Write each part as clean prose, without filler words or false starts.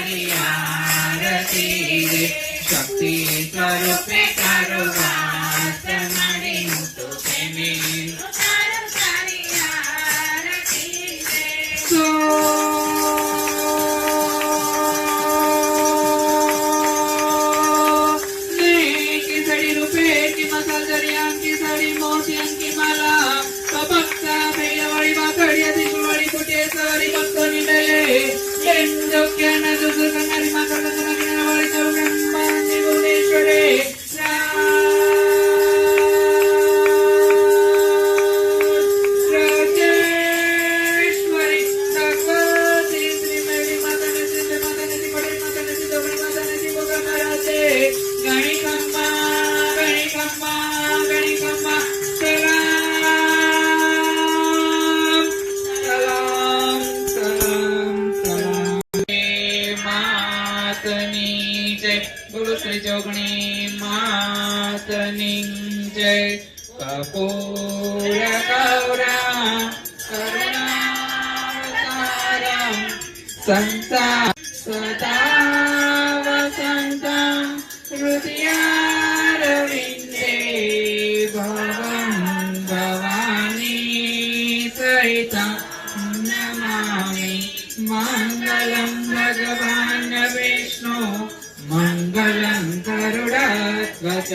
તારી આરતી રે શક્તિ સ્વરૂપે તારો વાસ મારી હું તો પ્રેમી તારી આરતી રે किसड़ी रूपे की मसाल दरियां की सड़ी मोतियन की माला पपक्ता भैयावाड़ी बाकड़िया दिशवाड़ी कुटेश्वरी भक्तों निडले लेंजो क्या न दुसु कनारी माकड़ कना किनावाड़ी चौगंबा भुवनेश्वरे राजेश्वरी भगवती श्री मेरी माता ने सिद्ध माता ने बड़ी माता ने सिद्ध बड़ी माता ने शिव गणराते गणिकम्मा गणिकम्मा गणिकम्मा सलाम सलाम सलाम सलाम मातनी जय बोलो श्री जोगणी मातनी जय कपूर गौरा करुणावतारम संता सदा वसंतम हृदयारविन्दे भवं भवानी सहितं नमामि मङ्गलं भगवान् विष्णु मङ्गलं गरुडध्वज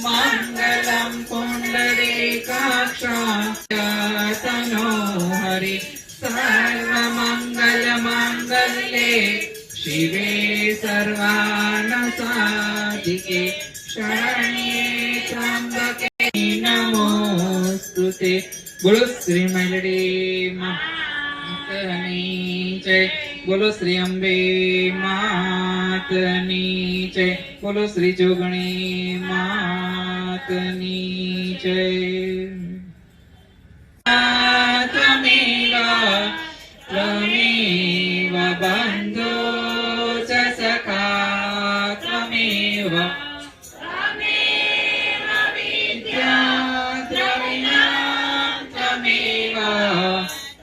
मङ्गलं पुण्डरीकाक्ष तनो हरि सर्वमङ्गलमाङ्गल्ये शिवे सर्वानसाधिके शरण्ये त्र्यंबके नमोस्तुते बोलो श्री मेलडी मातनी जय बोलो श्री अम्बे मातनी जय बोलो श्री जोगणी मातनी जय त्वमेव त्वमेव बन्धो च सखा त्वमेव विद्या द्रविणं त्वमेव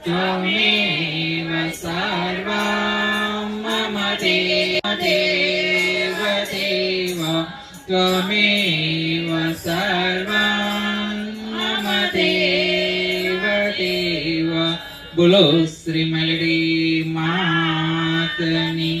त्वमेव सर्वं मम देव देव देव त्वमेव सर्वं मम देव देव बोलो श्री मेलडी मातनी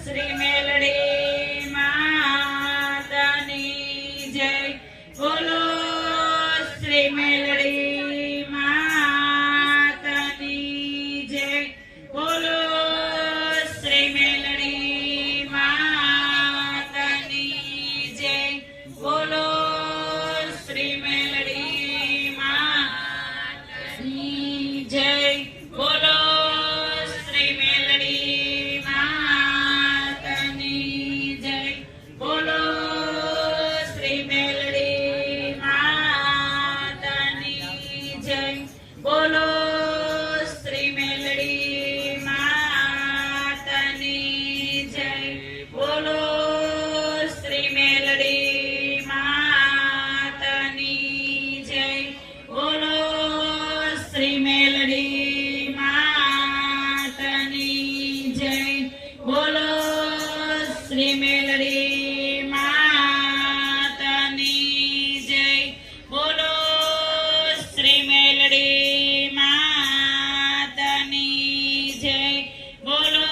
श्री मेलडी मातनी जय बोलो श्री मेलडी मातनी जय बोलो श्री मेलडी मातनी जय बोलो श्री मेलडी मातनी जय बोलो श्री मेलडी मातनी जय बोलो श्री मेलडी मातनी जय बोलो श्री मेलडी मातनी जय बोलो श्री मेलडी मातनी जय बोलो श्री मेलडी मातनी जय बोलो श्री मेलडी मातनी जय बोलो श्री मेलडी मातनी जय बोलो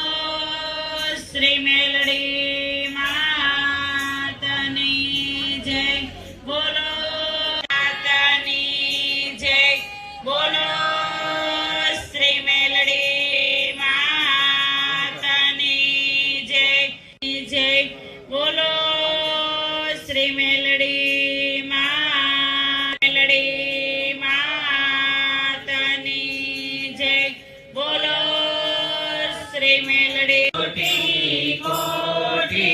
श्री मेलडी मातनी जय बोलो मातनी जय बोलो श्री मेलडी मातनी जय जय बोलो श्री मेलडी मेलडी मातनी जय बोलो श्री मेलडी कोटि कोटि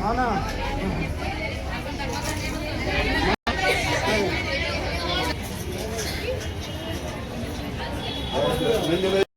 ના ના